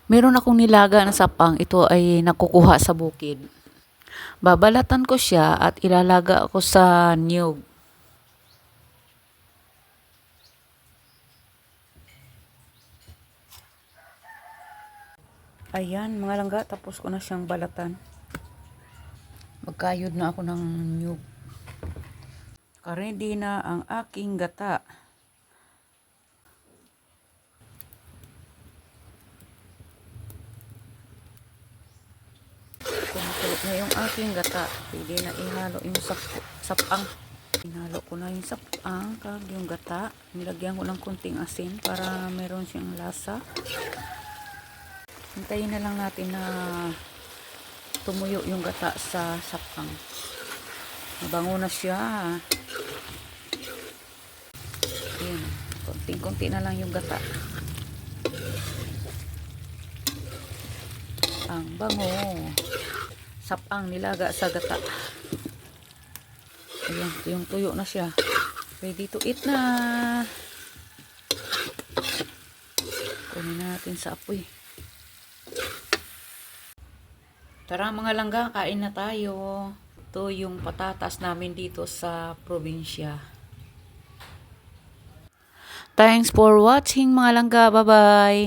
Meron akong nilaga na sapang. Ito ay nakukuha sa bukid. Babalatan ko siya at ilalaga ako sa niyog. Ayan mga langga, tapos ko na siyang balatan. Magkayod na ako ng niyog. Ready na ang aking gata. Kumukulog na yung aking gata. Pwede na ihalo yung sapang. Hinalo ko na yung sapang kag yung gata. Nilagyan ko ng kunting asin para meron siyang lasa. Hintayin na lang natin na tumuyo yung gata sa sapang. Mabango na siya. Ayan. Konting-konti na lang yung gata. Ang bango. Sapang nilaga sa gata. Ayan, yung tuyo na siya. Ready to eat na. Kunin natin sa apoy. Tara mga langga, kain na tayo. Ito yung patatas namin dito sa probinsya. Thanks for watching mga langga. Bye-bye.